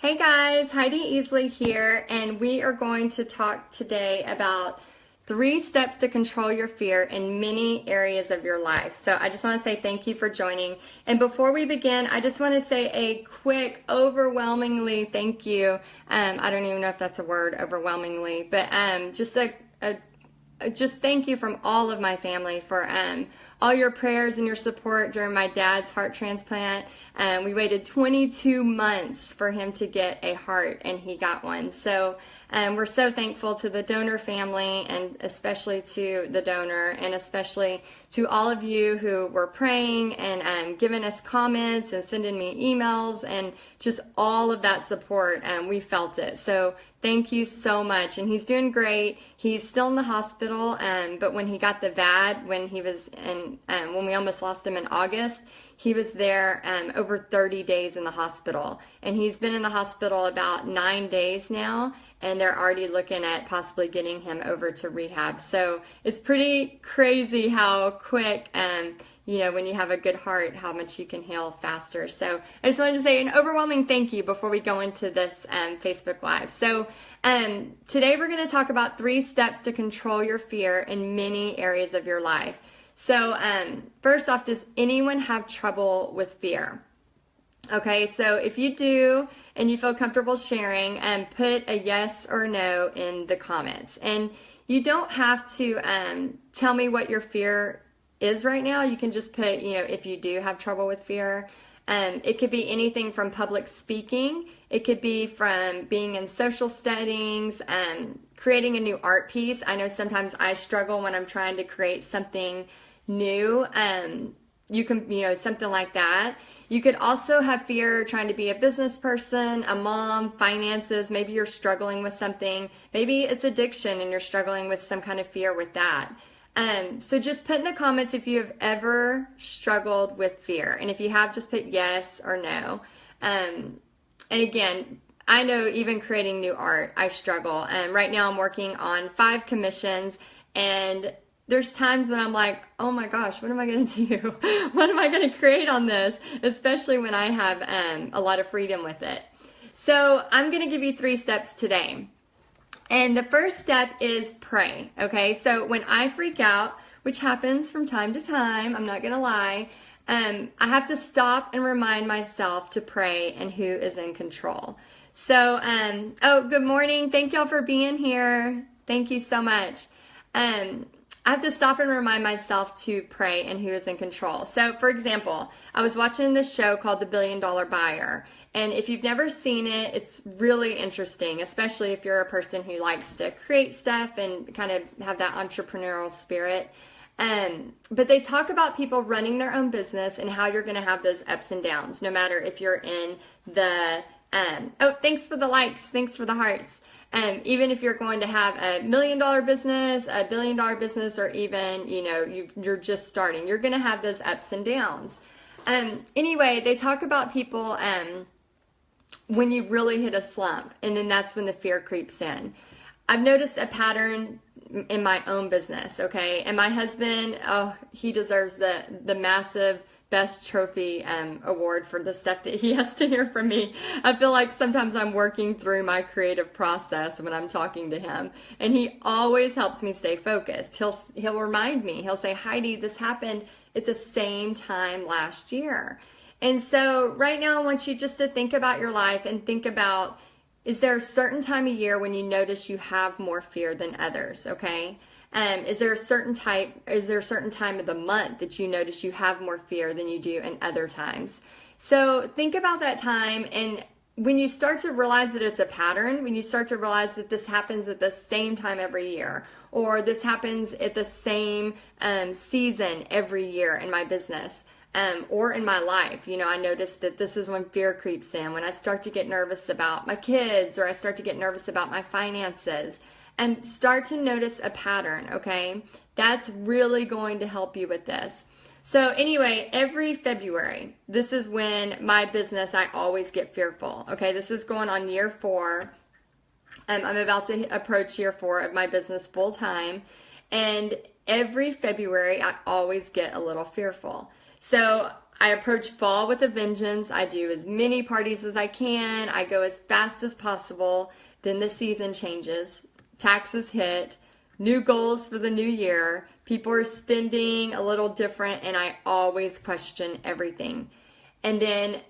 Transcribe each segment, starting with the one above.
Hey guys, Heidi Easley here, and we are going to talk today about 3 steps to control your fear in many areas of your life. So I just want to say thank you for joining. And before we begin, I just want to say a quick, overwhelmingly thank you. I don't even know if that's a word, overwhelmingly, but just thank you from all of my family for all your prayers and your support during my dad's heart transplant. We waited 22 months for him to get a heart, and he got one. So we're so thankful to the donor family, and especially to the donor, and especially to all of you who were praying and giving us comments and sending me emails and just all of that support. We felt it. So thank you so much. And he's doing great. He's still in the hospital, but when he got the VAD, when we almost lost him in August, he was there over 30 days in the hospital. And he's been in the hospital about 9 days now, and they're already looking at possibly getting him over to rehab. So it's pretty crazy how quick, when you have a good heart, how much you can heal faster. So I just wanted to say an overwhelming thank you before we go into this Facebook Live. So today we're going to talk about 3 steps to control your fear in many areas of your life. So first off, does anyone have trouble with fear? Okay, so if you do and you feel comfortable sharing, put a yes or no in the comments. And you don't have to tell me what your fear is right now. You can just put, if you do have trouble with fear. It could be anything from public speaking. It could be from being in social settings, creating a new art piece. I know sometimes I struggle when I'm trying to create something new. You can, something like that. You could also have fear trying to be a business person, a mom, finances. Maybe you're struggling with something. Maybe it's addiction and you're struggling with some kind of fear with that. So just put in the comments if you have ever struggled with fear. And if you have, just put yes or no. And again, I know even creating new art, I struggle. Right now I'm working on 5 commissions, and there's times when I'm like, oh my gosh, what am I going to do? What am I going to create on this? Especially when I have a lot of freedom with it. So I'm going to give you 3 steps today. And the first step is pray, okay? So when I freak out, which happens from time to time, I'm not going to lie, I have to stop and remind myself to pray and who is in control. So, good morning. Thank y'all for being here. Thank you so much. I have to stop and remind myself to pray and who is in control. So, for example, I was watching this show called The $1 Billion Buyer. And if you've never seen it, it's really interesting, especially if you're a person who likes to create stuff and kind of have that entrepreneurial spirit. But they talk about people running their own business and how you're going to have those ups and downs, no matter if you're in the, thanks for the likes, thanks for the hearts. Even if you're going to have a $1 million business, a $1 billion business, or even, you're just starting, you're going to have those ups and downs. Anyway, they talk about people, when you really hit a slump, and then that's when the fear creeps in. I've noticed a pattern in my own business, okay? And my husband, he deserves the massive best trophy award for the stuff that he has to hear from me. I feel like sometimes I'm working through my creative process when I'm talking to him, and he always helps me stay focused. He'll remind me. He'll say, Heidi, this happened at the same time last year. And so right now I want you just to think about your life and think about, is there a certain time of year when you notice you have more fear than others, okay? Is there a certain time of the month that you notice you have more fear than you do in other times? So think about that time, and when you start to realize that it's a pattern, when you start to realize that this happens at the same time every year, or this happens at the same season every year in my business, or in my life, I noticed that this is when fear creeps in, when I start to get nervous about my kids, or I start to get nervous about my finances, and start to notice a pattern, okay? That's really going to help you with this. So anyway, every February, this is when my business, I always get fearful, okay? This is going on year 4. I'm about to approach year 4 of my business full time, and every February, I always get a little fearful. So I approach fall with a vengeance. I do as many parties as I can. I go as fast as possible. Then the season changes. Taxes hit. New goals for the new year. People are spending a little different, and I always question everything. And then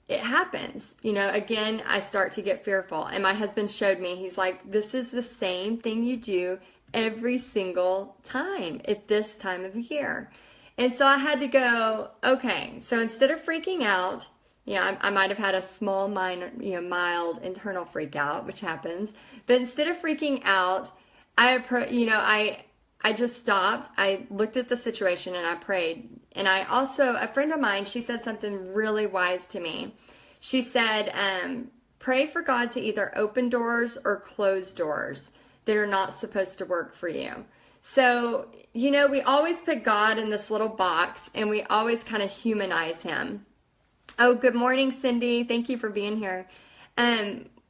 it happens. Again, I start to get fearful. And my husband showed me, he's like, this is the same thing you do every single time at this time of year. And so I had to go, okay, so instead of freaking out, I might have had a small, mild internal freak out, which happens. But instead of freaking out, I just stopped. I looked at the situation and I prayed. And a friend of mine, she said something really wise to me. She said, pray for God to either open doors or close doors that are not supposed to work for you. So, we always put God in this little box and we always kind of humanize him. Oh, good morning, Cindy. Thank you for being here.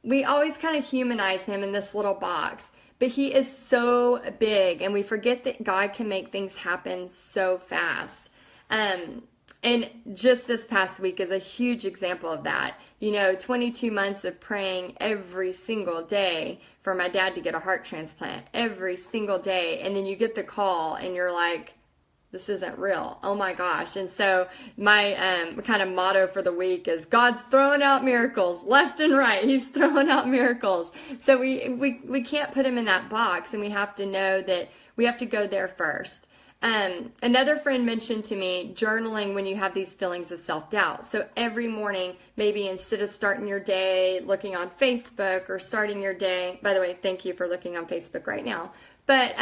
We always kind of humanize him in this little box, but he is so big and we forget that God can make things happen so fast. And just this past week is a huge example of that. 22 months of praying every single day for my dad to get a heart transplant, every single day. And then you get the call and you're like, this isn't real. Oh my gosh. And so my kind of motto for the week is God's throwing out miracles left and right. He's throwing out miracles. So we can't put him in that box, and we have to know that we have to go there first. Another friend mentioned to me journaling when you have these feelings of self-doubt. So every morning, maybe instead of starting your day looking on Facebook or starting your day, by the way, thank you for looking on Facebook right now. But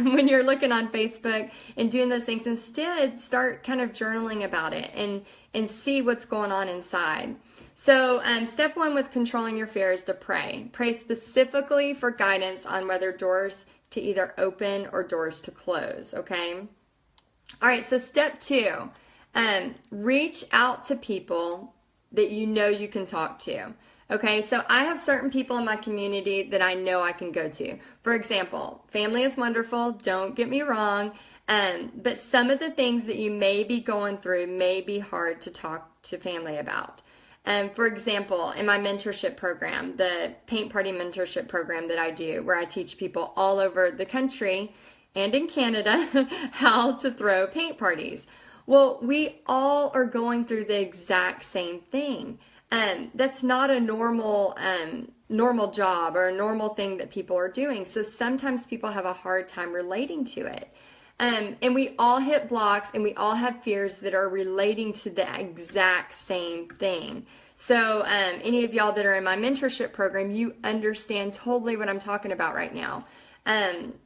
when you're looking on Facebook and doing those things, instead start kind of journaling about it and see what's going on inside. So step one with controlling your fear is to pray. Pray specifically for guidance on whether doors to either open or doors to close, okay? All right, so step two, reach out to people that you can talk to. Okay, so I have certain people in my community that I know I can go to. For example, family is wonderful, don't get me wrong, but some of the things that you may be going through may be hard to talk to family about. For example, in my mentorship program, the paint party mentorship program that I do, where I teach people all over the country and in Canada how to throw paint parties. Well, we all are going through the exact same thing. That's not a normal job or a normal thing that people are doing. So sometimes people have a hard time relating to it. And we all hit blocks and we all have fears that are relating to the exact same thing. So any of y'all that are in my mentorship program, you understand totally what I'm talking about right now.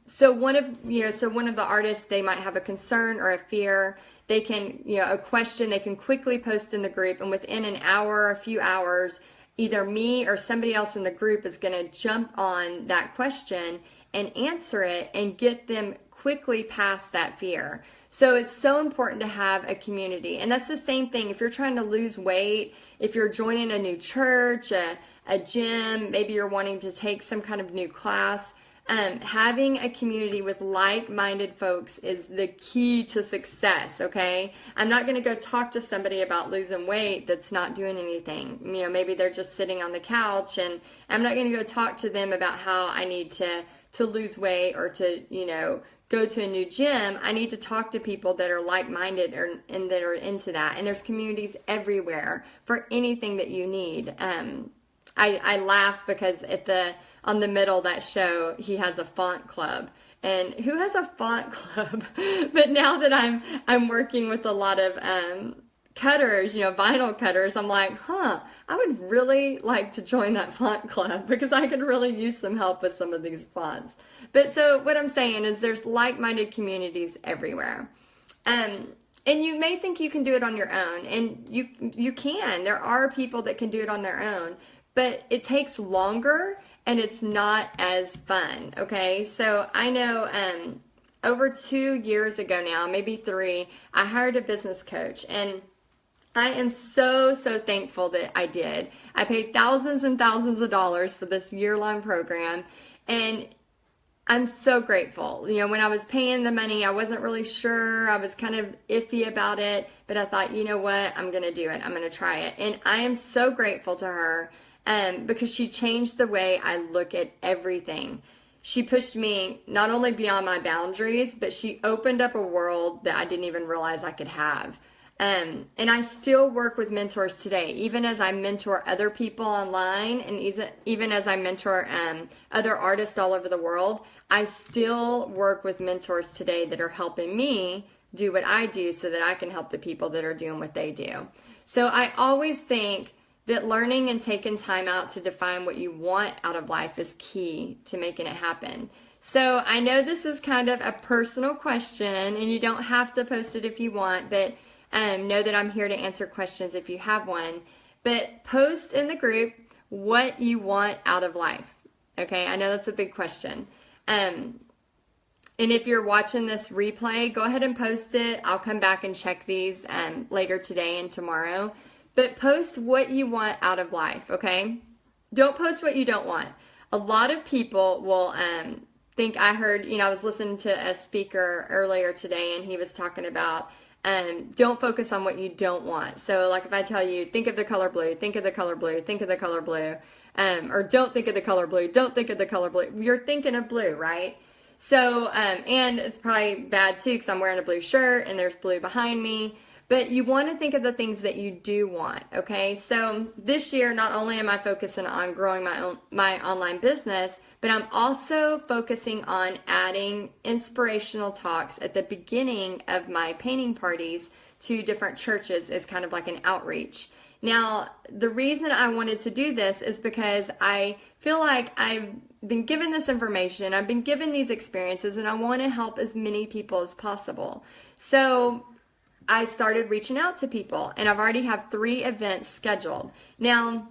So one of the artists, they might have a concern or a fear. They can, a question they can quickly post in the group, and within an hour, a few hours, either me or somebody else in the group is going to jump on that question and answer it and get them quickly past that fear. So it's so important to have a community. And that's the same thing if you're trying to lose weight, if you're joining a new church, a gym, maybe you're wanting to take some kind of new class. Having a community with like-minded folks is the key to success, okay? I'm not going to go talk to somebody about losing weight that's not doing anything. Maybe they're just sitting on the couch, and I'm not going to go talk to them about how I need to lose weight or to, go to a new gym. I need to talk to people that are like-minded and that are into that. And there's communities everywhere for anything that you need. I laugh because on the middle of that show, he has a font club. And who has a font club? But now that I'm working with a lot of cutters, vinyl cutters, I'm like, I would really like to join that font club because I could really use some help with some of these fonts. But so what I'm saying is there's like-minded communities everywhere. And you may think you can do it on your own, and you can. There are people that can do it on their own, but it takes longer and it's not as fun, okay? So I know over 2 years ago now, maybe 3, I hired a business coach, and I am so thankful that I did. I paid thousands and thousands of dollars for this year-long program, and I'm so grateful. You know, when I was paying the money, I wasn't really sure. I was kind of iffy about it, but I thought, you know what? I'm going to do it. I'm going to try it. And I am so grateful to her because she changed the way I look at everything. She pushed me not only beyond my boundaries, but she opened up a world that I didn't even realize I could have. And I still work with mentors today, even as I mentor other people online and even as I mentor other artists all over the world. I still work with mentors today that are helping me do what I do so that I can help the people that are doing what they do. So I always think that learning and taking time out to define what you want out of life is key to making it happen. So I know this is kind of a personal question and you don't have to post it if you want, but know that I'm here to answer questions if you have one. But post in the group what you want out of life. Okay, I know that's a big question. And if you're watching this replay, go ahead and post it. I'll come back and check these later today and tomorrow. But post what you want out of life, okay? Don't post what you don't want. A lot of people will think, I heard, I was listening to a speaker earlier today and he was talking about don't focus on what you don't want. So like if I tell you, think of the color blue, think of the color blue, think of the color blue, or don't think of the color blue, don't think of the color blue. You're thinking of blue, right? So, and it's probably bad too because I'm wearing a blue shirt and there's blue behind me. But you want to think of the things that you do want, okay? So this year, not only am I focusing on growing my online business, but I'm also focusing on adding inspirational talks at the beginning of my painting parties to different churches as kind of like an outreach. Now, the reason I wanted to do this is because I feel like I've been given this information, I've been given these experiences, and I want to help as many people as possible. So I started reaching out to people, and I've already have 3 events scheduled. Now,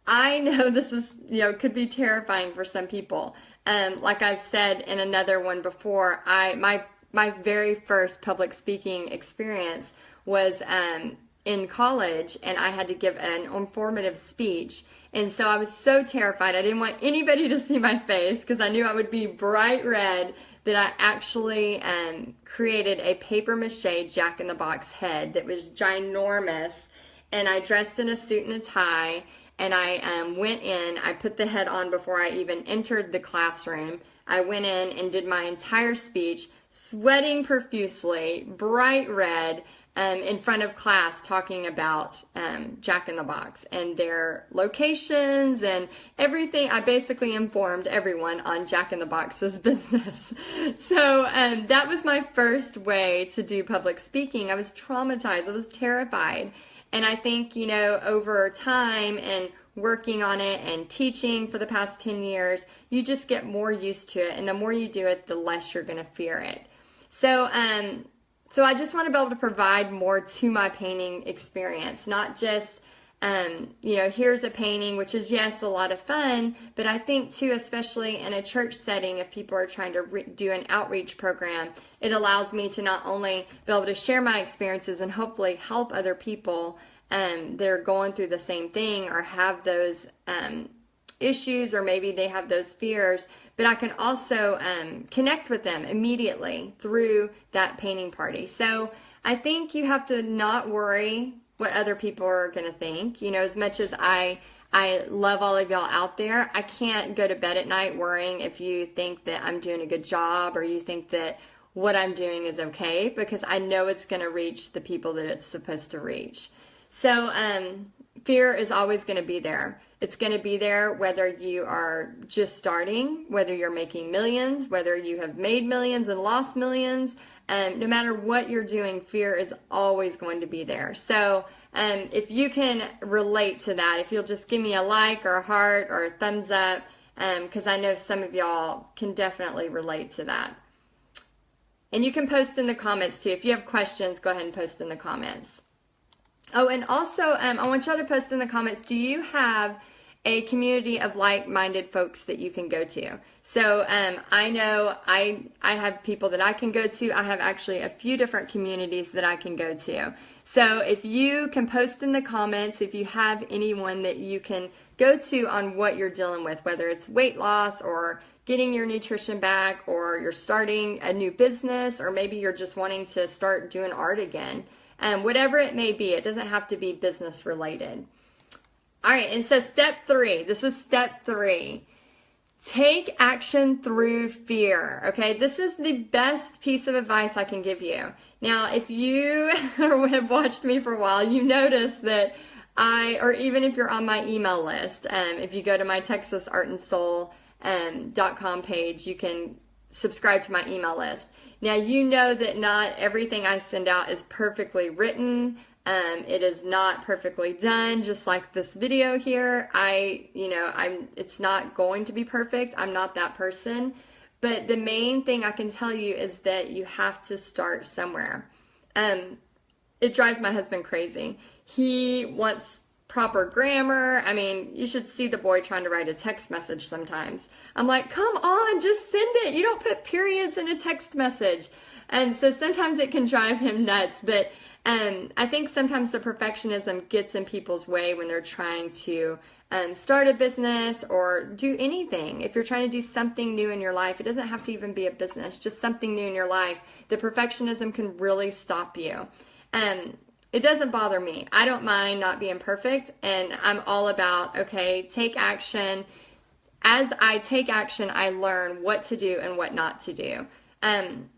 I know this is, could be terrifying for some people. Like I've said in another one before, my very first public speaking experience was in college, and I had to give an informative speech. And so I was so terrified. I didn't want anybody to see my face because I knew I would be bright red, that I actually created a paper mache Jack-in-the-Box head that was ginormous, and I dressed in a suit and a tie, and I went in, I put the head on before I even entered the classroom. I went in and did my entire speech, sweating profusely, bright red, in front of class talking about Jack-in-the-Box and their locations and everything. I basically informed everyone on Jack-in-the-Box's business. So that was my first way to do public speaking. I was traumatized. I was terrified. And I think, over time and working on it and teaching for the past 10 years, you just get more used to it. And the more you do it, the less you're going to fear it. So I just want to be able to provide more to my painting experience, not just, here's a painting, which is, yes, a lot of fun, but I think too, especially in a church setting, if people are trying to do an outreach program, it allows me to not only be able to share my experiences and hopefully help other people that are going through the same thing or have those issues, or maybe they have those fears, but I can also connect with them immediately through that painting party. So I think you have to not worry what other people are going to think. As much as I love all of y'all out there, I can't go to bed at night worrying if you think that I'm doing a good job or you think that what I'm doing is okay, because I know it's going to reach the people that it's supposed to reach. So fear is always going to be there. It's going to be there whether you are just starting, whether you're making millions, whether you have made millions and lost millions. No matter what you're doing, fear is always going to be there. So if you can relate to that, if you'll just give me a like or a heart or a thumbs up, because I know some of y'all can definitely relate to that. And you can post in the comments too. If you have questions, go ahead and post in the comments. Oh, and also, I want y'all to post in the comments, do you have a community of like-minded folks that you can go to? So I know I have people that I can go to. I have actually a few different communities that I can go to. So if you can post in the comments, if you have anyone that you can go to on what you're dealing with, whether it's weight loss or getting your nutrition back, or you're starting a new business, or maybe you're just wanting to start doing art again. Whatever it may be, it doesn't have to be business related. All right, and so step 3, this is step 3. Take action through fear, okay? This is the best piece of advice I can give you. Now, if you have watched me for a while, you notice that or even if you're on my email list, if you go to my TexasArtandSoul.com page, you can subscribe to my email list. Now, you know that not everything I send out is perfectly written. It is not perfectly done, just like this video here. It's not going to be perfect. I'm not that person. But the main thing I can tell you is that you have to start somewhere. It drives my husband crazy. He wants proper grammar. I mean, you should see the boy trying to write a text message sometimes. I'm like, come on, just send it. You don't put periods in a text message. And so sometimes it can drive him nuts. But I think sometimes the perfectionism gets in people's way when they're trying to start a business or do anything. If you're trying to do something new in your life, it doesn't have to even be a business, just something new in your life. The perfectionism can really stop you. It doesn't bother me. I don't mind not being perfect, and I'm all about, okay, take action. As I take action, I learn what to do and what not to do. And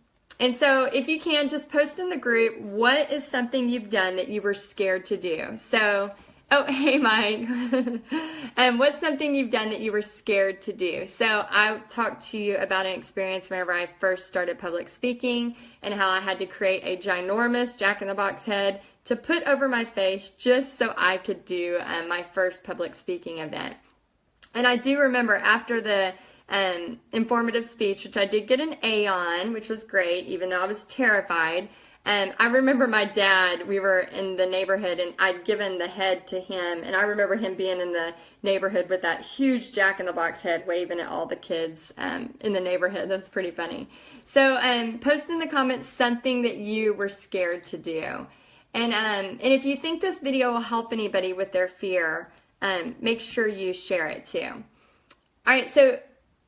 so if you can, just post in the group, what is something you've done that you were scared to do? So, oh, hey, Mike. What's something you've done that you were scared to do? So I talked to you about an experience whenever I first started public speaking and how I had to create a ginormous jack-in-the-box head to put over my face just so I could do my first public speaking event. And I do remember after the informative speech, which I did get an A on, which was great, even though I was terrified. I remember my dad, we were in the neighborhood and I'd given the head to him, and I remember him being in the neighborhood with that huge jack-in-the-box head waving at all the kids in the neighborhood. That was pretty funny. So post in the comments something that you were scared to do. And if you think this video will help anybody with their fear, make sure you share it too. All right, so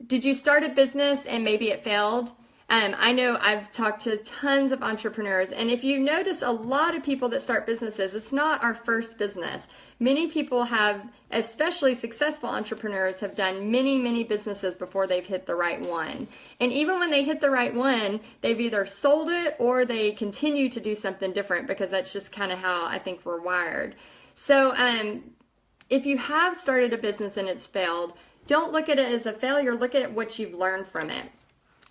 did you start a business and maybe it failed? I know I've talked to tons of entrepreneurs, and if you notice, a lot of people that start businesses, it's not our first business. Many people have, especially successful entrepreneurs, have done many, many businesses before they've hit the right one. And even when they hit the right one, they've either sold it or they continue to do something different, because that's just kind of how I think we're wired. So if you have started a business and it's failed, don't look at it as a failure. Look at what you've learned from it.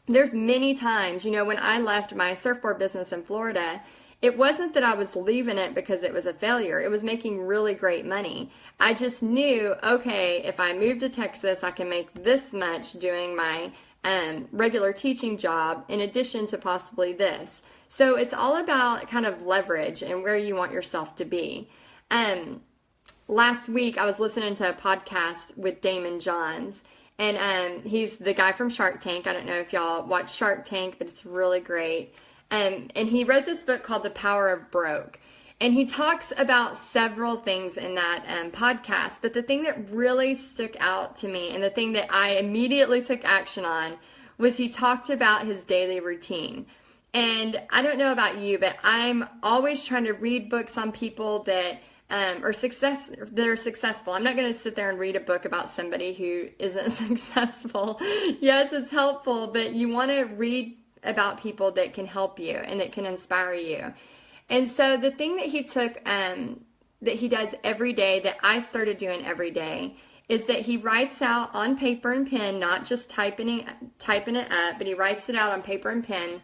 There's many times, when I left my surfboard business in Florida, it wasn't that I was leaving it because it was a failure. It was making really great money. I just knew, okay, if I move to Texas, I can make this much doing my regular teaching job in addition to possibly this. So it's all about kind of leverage and where you want yourself to be. Last week, I was listening to a podcast with Damon Johns. And he's the guy from Shark Tank. I don't know if y'all watch Shark Tank, but it's really great. And he wrote this book called The Power of Broke. And he talks about several things in that podcast. But the thing that really stuck out to me, and the thing that I immediately took action on, was he talked about his daily routine. And I don't know about you, but I'm always trying to read books on people that are successful. I'm not going to sit there and read a book about somebody who isn't successful. Yes, it's helpful, but you want to read about people that can help you and that can inspire you. And so the thing that he took, that he does every day, that I started doing every day, is that he writes out on paper and pen, not just typing it up, but he writes it out on paper and pen,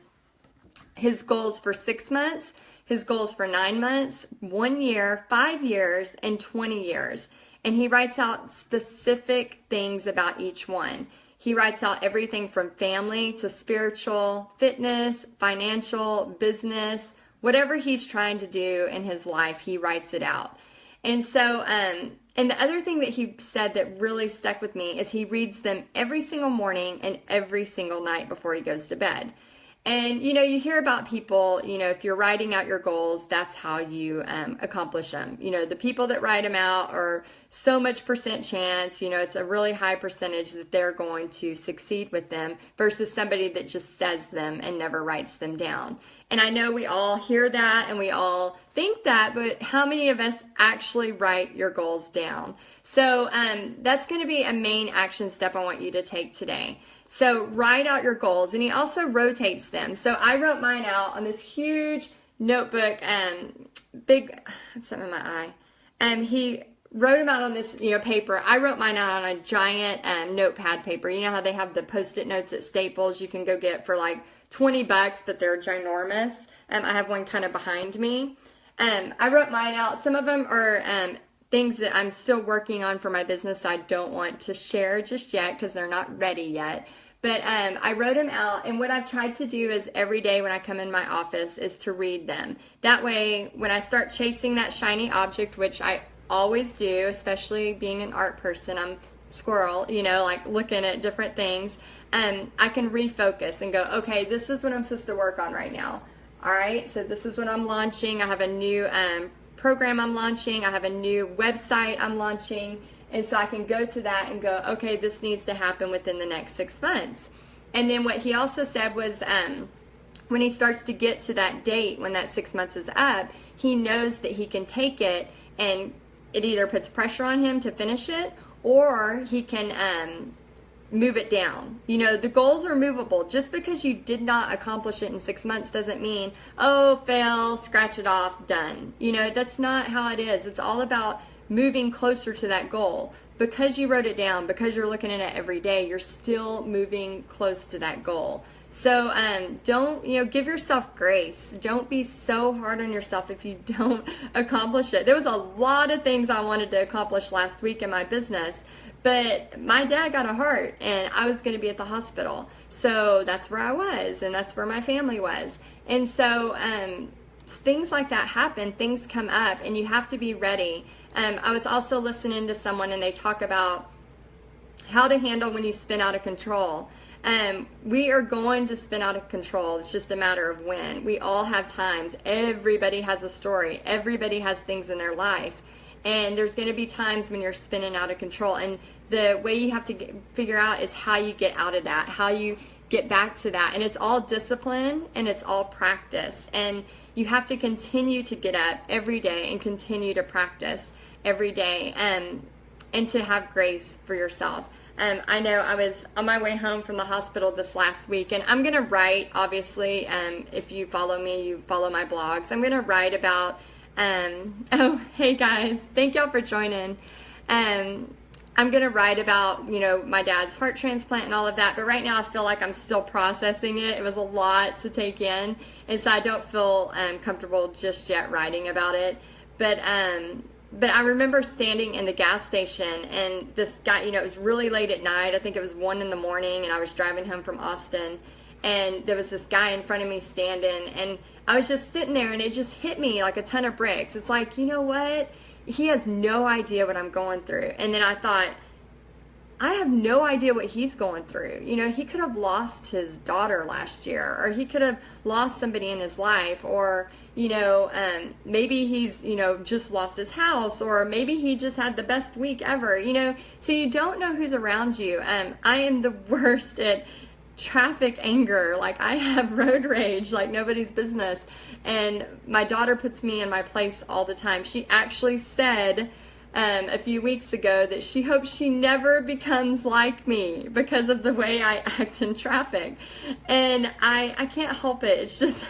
his goals for 6 months, his goals for 9 months, 1 year, 5 years, and 20 years. And he writes out specific things about each one. He writes out everything from family to spiritual, fitness, financial, business, whatever he's trying to do in his life, he writes it out. And so, and the other thing that he said that really stuck with me is he reads them every single morning and every single night before he goes to bed. And, you hear about people, if you're writing out your goals, that's how you accomplish them. The people that write them out are so much percent chance, it's a really high percentage that they're going to succeed with them versus somebody that just says them and never writes them down. And I know we all hear that and we all think that, but how many of us actually write your goals down? So that's going to be a main action step I want you to take today. So write out your goals, and he also rotates them. So I wrote mine out on this huge notebook, big, I have something in my eye. He wrote them out on this, paper. I wrote mine out on a giant notepad paper. You know how they have the Post-it notes at Staples you can go get for like $20, but they're ginormous. I have one kind of behind me. I wrote mine out. Some of them are things that I'm still working on for my business. I don't want to share just yet because they're not ready yet. But I wrote them out, and what I've tried to do is every day when I come in my office is to read them. That way, when I start chasing that shiny object, which I always do, especially being an art person, I'm squirrel, like looking at different things, I can refocus and go, okay, this is what I'm supposed to work on right now. All right, so this is what I'm launching. I have a new program I'm launching. I have a new website I'm launching. And so I can go to that and go, okay, this needs to happen within the next 6 months. And then what he also said was when he starts to get to that date, when that 6 months is up, he knows that he can take it and it either puts pressure on him to finish it or he can move it down. The goals are movable. Just because you did not accomplish it in 6 months doesn't mean, oh, fail, scratch it off, done. That's not how it is. It's all about moving closer to that goal. Because you wrote it down, because you're looking at it every day, you're still moving close to that goal. So don't, give yourself grace. Don't be so hard on yourself if you don't accomplish it. There was a lot of things I wanted to accomplish last week in my business, but my dad got a heart and I was going to be at the hospital. So that's where I was, and that's where my family was. And so things like that happen, things come up, and you have to be ready. I was also listening to someone and they talk about how to handle when you spin out of control. We are going to spin out of control. It's just a matter of when. We all have times. Everybody has a story. Everybody has things in their life. And there's going to be times when you're spinning out of control. And the way you have to figure out is how you get out of that, how you get back to that. And it's all discipline and it's all practice. And you have to continue to get up every day and continue to practice every day and to have grace for yourself. I know I was on my way home from the hospital this last week, and I'm going to write, obviously, if you follow me, you follow my blogs. I'm going to write about, oh, hey guys, thank y'all for joining. I'm going to write about, my dad's heart transplant and all of that, but right now I feel like I'm still processing it. It was a lot to take in, and so I don't feel comfortable just yet writing about it. But I remember standing in the gas station, and this guy, it was really late at night. I think it was 1 a.m, and I was driving home from Austin, and there was this guy in front of me standing, and I was just sitting there, and it just hit me like a ton of bricks. It's like, you know what? He has no idea what I'm going through. And then I thought, I have no idea what he's going through. He could have lost his daughter last year, or he could have lost somebody in his life, or, maybe he's, just lost his house, or maybe he just had the best week ever, so you don't know who's around you. I am the worst at traffic anger. Like, I have road rage like nobody's business, and my daughter puts me in my place all the time. She actually said a few weeks ago that she hopes she never becomes like me because of the way I act in traffic. And I can't help it. It's just,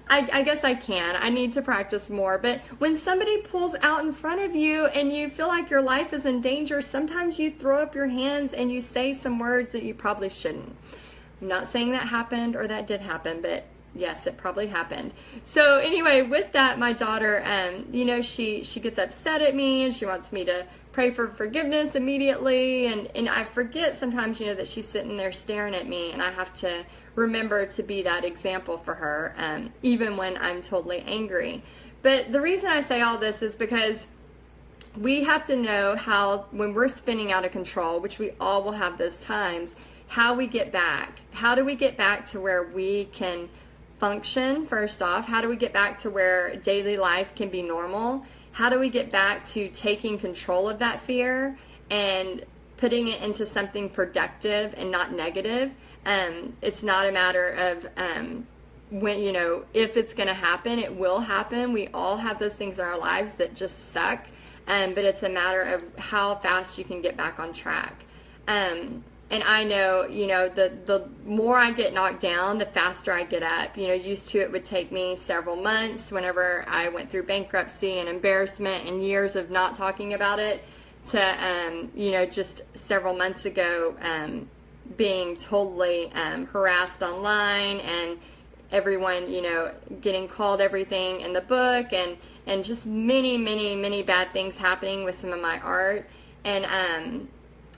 I guess I can. I need to practice more. But when somebody pulls out in front of you and you feel like your life is in danger, sometimes you throw up your hands and you say some words that you probably shouldn't. I'm not saying that happened or that did happen, but yes, it probably happened. So anyway, with that, my daughter, she gets upset at me and she wants me to pray for forgiveness immediately. And I forget sometimes, that she's sitting there staring at me, and I have to remember to be that example for her, even when I'm totally angry. But the reason I say all this is because we have to know how, when we're spinning out of control, which we all will have those times, how we get back. How do we get back to where we can function, first off? How do we get back to where daily life can be normal? How do we get back to taking control of that fear and putting it into something productive and not negative? It's not a matter of when, if it's going to happen. It will happen. We all have those things in our lives that just suck. But it's a matter of how fast you can get back on track. And I know, the more I get knocked down, the faster I get up. Used to it would take me several months whenever I went through bankruptcy and embarrassment and years of not talking about it to, just several months ago, being totally harassed online and everyone, getting called everything in the book and just many, many, many bad things happening with some of my art.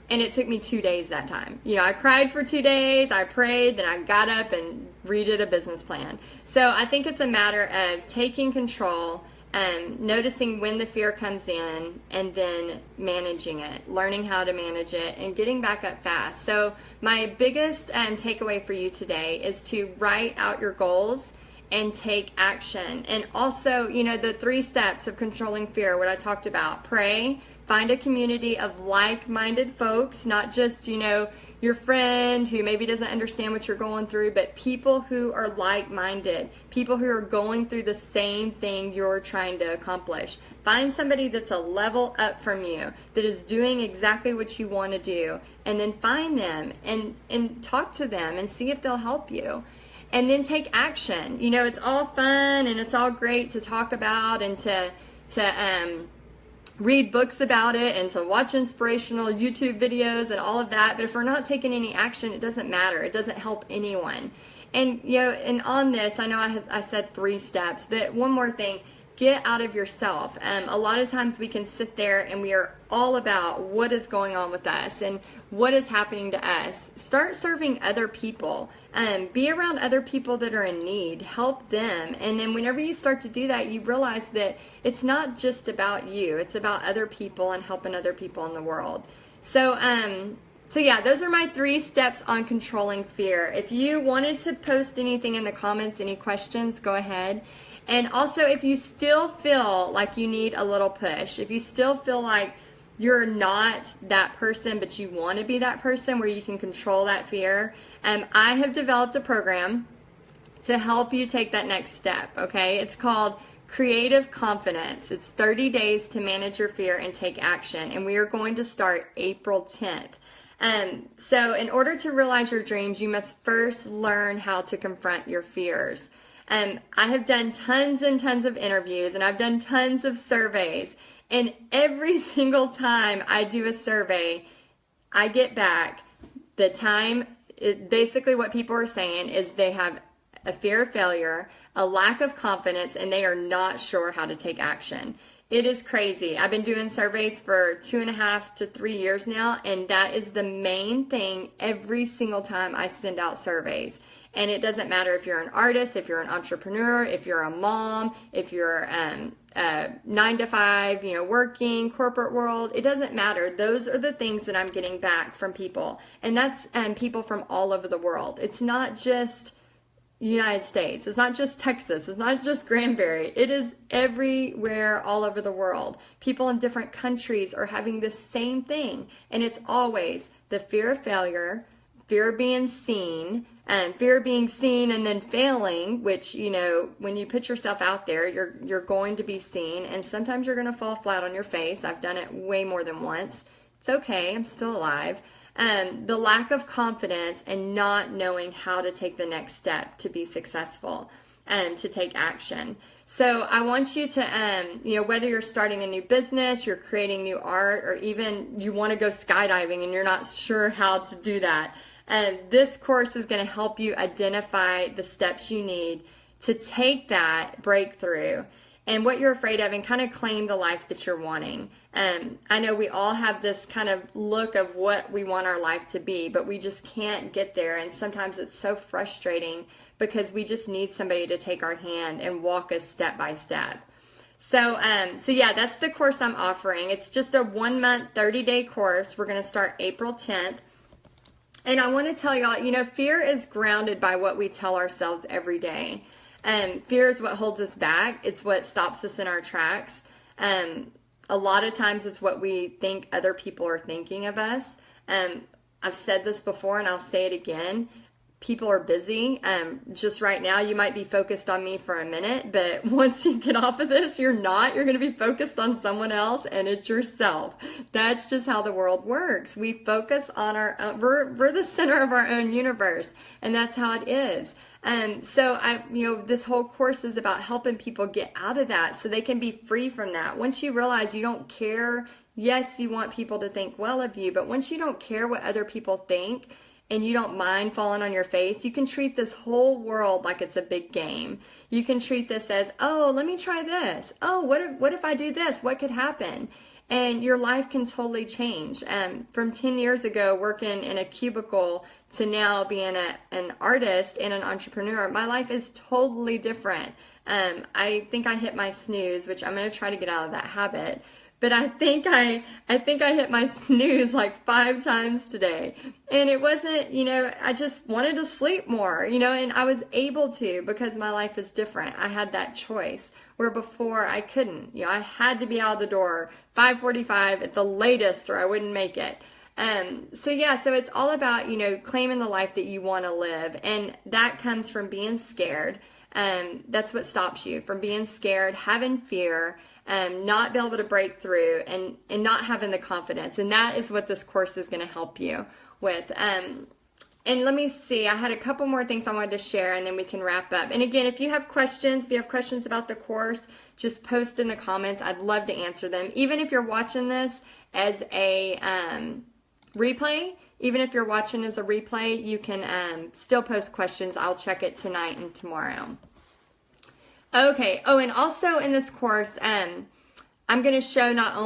And it took me 2 days that time. I cried for 2 days, I prayed, then I got up and redid a business plan. So I think it's a matter of taking control, noticing when the fear comes in, and then managing it, learning how to manage it, and getting back up fast. So my biggest takeaway for you today is to write out your goals and take action. And also, the 3 steps of controlling fear, what I talked about: pray, find a community of like-minded folks, not just, your friend who maybe doesn't understand what you're going through, but people who are like-minded, people who are going through the same thing you're trying to accomplish. Find somebody that's a level up from you, that is doing exactly what you want to do, and then find them and talk to them and see if they'll help you. And then take action. It's all fun and it's all great to talk about and to read books about it and to watch inspirational YouTube videos and all of that. But if we're not taking any action, it doesn't matter. It doesn't help anyone. And, and on this, I know I said 3 steps, but one more thing. Get out of yourself. A lot of times we can sit there and we are all about what is going on with us and what is happening to us. Start serving other people. Be around other people that are in need. Help them. And then whenever you start to do that, you realize that it's not just about you. It's about other people and helping other people in the world. So yeah, those are my 3 steps on controlling fear. If you wanted to post anything in the comments, any questions, go ahead. And also, if you still feel like you need a little push, if you still feel like you're not that person, but you want to be that person where you can control that fear, I have developed a program to help you take that next step, okay? It's called Creative Confidence. It's 30 days to manage your fear and take action, and we are going to start April 10th. So in order to realize your dreams, you must first learn how to confront your fears. I have done tons and tons of interviews, and I've done tons of surveys, and every single time I do a survey, I get back the time. Basically what people are saying is they have a fear of failure, a lack of confidence, and they are not sure how to take action. It is crazy. I've been doing surveys for 2.5 to 3 years now, and that is the main thing every single time I send out surveys. And it doesn't matter if you're an artist, if you're an entrepreneur, if you're a mom, if you're 9 to 5, working, corporate world. It doesn't matter. Those are the things that I'm getting back from people. And that's people from all over the world. It's not just United States. It's not just Texas. It's not just Granbury. It is everywhere, all over the world. People in different countries are having the same thing. And it's always the fear of failure, fear of being seen, and then failing, which, when you put yourself out there, you're going to be seen, and sometimes you're going to fall flat on your face. I've done it way more than once. It's okay. I'm still alive. The lack of confidence and not knowing how to take the next step to be successful and to take action. So I want you to, whether you're starting a new business, you're creating new art, or even you want to go skydiving and you're not sure how to do that, this course is going to help you identify the steps you need to take that breakthrough and what you're afraid of and kind of claim the life that you're wanting. I know we all have this kind of look of what we want our life to be, but we just can't get there. And sometimes it's so frustrating because we just need somebody to take our hand and walk us step by step. So yeah, that's the course I'm offering. It's just a 1-month, 30-day course. We're going to start April 10th. And I want to tell y'all, fear is grounded by what we tell ourselves every day. Fear is what holds us back. It's what stops us in our tracks. A lot of times it's what we think other people are thinking of us. I've said this before and I'll say it again. People are busy. Just right now, you might be focused on me for a minute, but once you get off of this, you're not. You're going to be focused on someone else, and it's yourself. That's just how the world works. We focus on our own. We're the center of our own universe, and that's how it is. So this whole course is about helping people get out of that so they can be free from that. Once you realize you don't care, yes, you want people to think well of you, but once you don't care what other people think, and you don't mind falling on your face, you can treat this whole world like it's a big game. You can treat this as, oh, let me try this. Oh, what if I do this? What could happen? And your life can totally change. From 10 years ago, working in a cubicle to now being an artist and an entrepreneur, my life is totally different. I think I hit my snooze, which I'm going to try to get out of that habit. But I think I hit my snooze like 5 times today. And it wasn't, I just wanted to sleep more, and I was able to because my life is different. I had that choice where before I couldn't. I had to be out the door 5:45 at the latest or I wouldn't make it. So it's all about, claiming the life that you want to live. And that comes from being scared. That's what stops you from being scared, having fear, not be able to break through, and not having the confidence. And that is what this course is going to help you with. And let me see, I had a couple more things I wanted to share and then we can wrap up. And again, if you have questions about the course, just post in the comments. I'd love to answer them. Even if you're watching this as a replay, you can still post questions. I'll check it tonight and tomorrow. Okay. Oh, and also in this course, I'm going to share not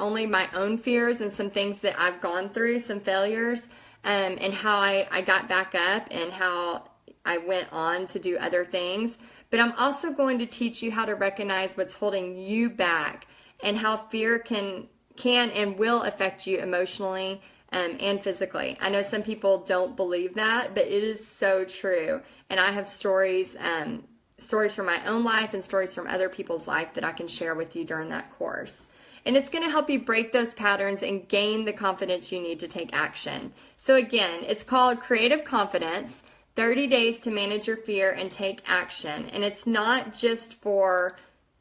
only my own fears and some things that I've gone through, some failures, and how I got back up and how I went on to do other things. But I'm also going to teach you how to recognize what's holding you back and how fear can and will affect you emotionally and physically. I know some people don't believe that, but it is so true. And I have stories from my own life and stories from other people's life that I can share with you during that course. And it's going to help you break those patterns and gain the confidence you need to take action. So again, it's called Creative Confidence, 30 Days to Manage Your Fear and Take Action. And it's not just for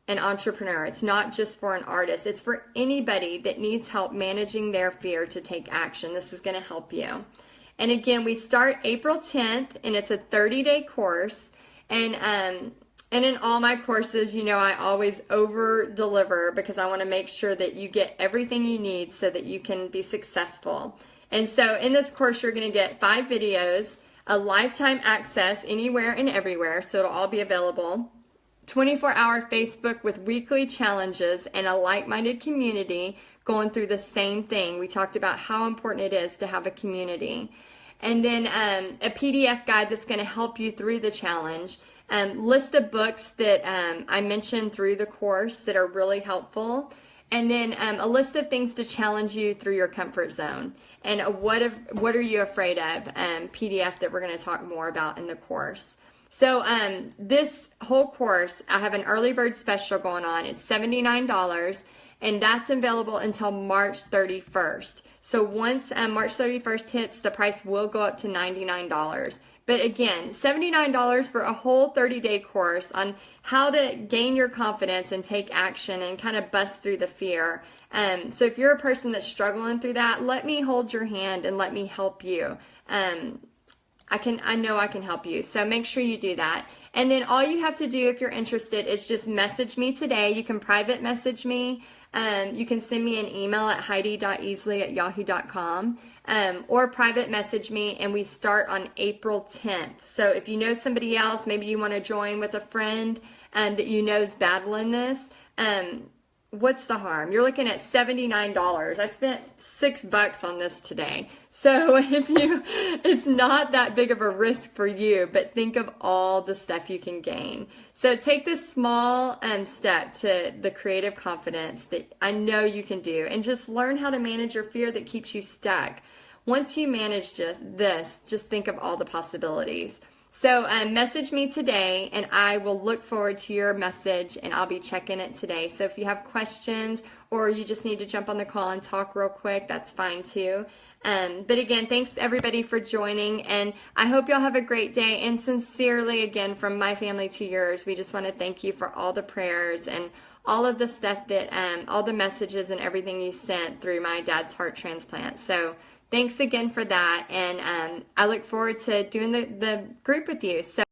an entrepreneur. It's not just for an artist. It's for anybody that needs help managing their fear to take action. This is going to help you. And again, we start April 10th, and it's a 30-day course. And in all my courses, I always over-deliver because I want to make sure that you get everything you need so that you can be successful. And so in this course, you're going to get 5 videos, a lifetime access anywhere and everywhere, so it'll all be available, 24-hour Facebook with weekly challenges, and a like-minded community going through the same thing. We talked about how important it is to have a community. And then a PDF guide that's going to help you through the challenge. List of books that I mentioned through the course that are really helpful. And then a list of things to challenge you through your comfort zone. And what are you afraid of? PDF that we're going to talk more about in the course. So this whole course, I have an early bird special going on. It's $79. And that's available until March 31st. So once March 31st hits, the price will go up to $99. But again, $79 for a whole 30-day course on how to gain your confidence and take action and kind of bust through the fear. So if you're a person that's struggling through that, let me hold your hand and let me help you. I know I can help you. So make sure you do that. And then all you have to do if you're interested is just message me today. You can private message me. You can send me an email at heidi.easley@yahoo.com or private message me, and we start on April 10th. So if you know somebody else, maybe you want to join with a friend that you know is battling this, what's the harm? You're looking at $79. I spent $6 on this today. So it's not that big of a risk for you, but think of all the stuff you can gain. So take this small step to the creative confidence that I know you can do, and just learn how to manage your fear that keeps you stuck. once you manage just think of all the possibilities. So message me today, and I will look forward to your message, and I'll be checking it today. So if you have questions or you just need to jump on the call and talk real quick, that's fine too. But again, thanks everybody for joining, and I hope y'all have a great day. And sincerely, again, from my family to yours, we just want to thank you for all the prayers and all of the stuff that, all the messages and everything you sent through my dad's heart transplant. So thanks again for that, and I look forward to doing the group with you. So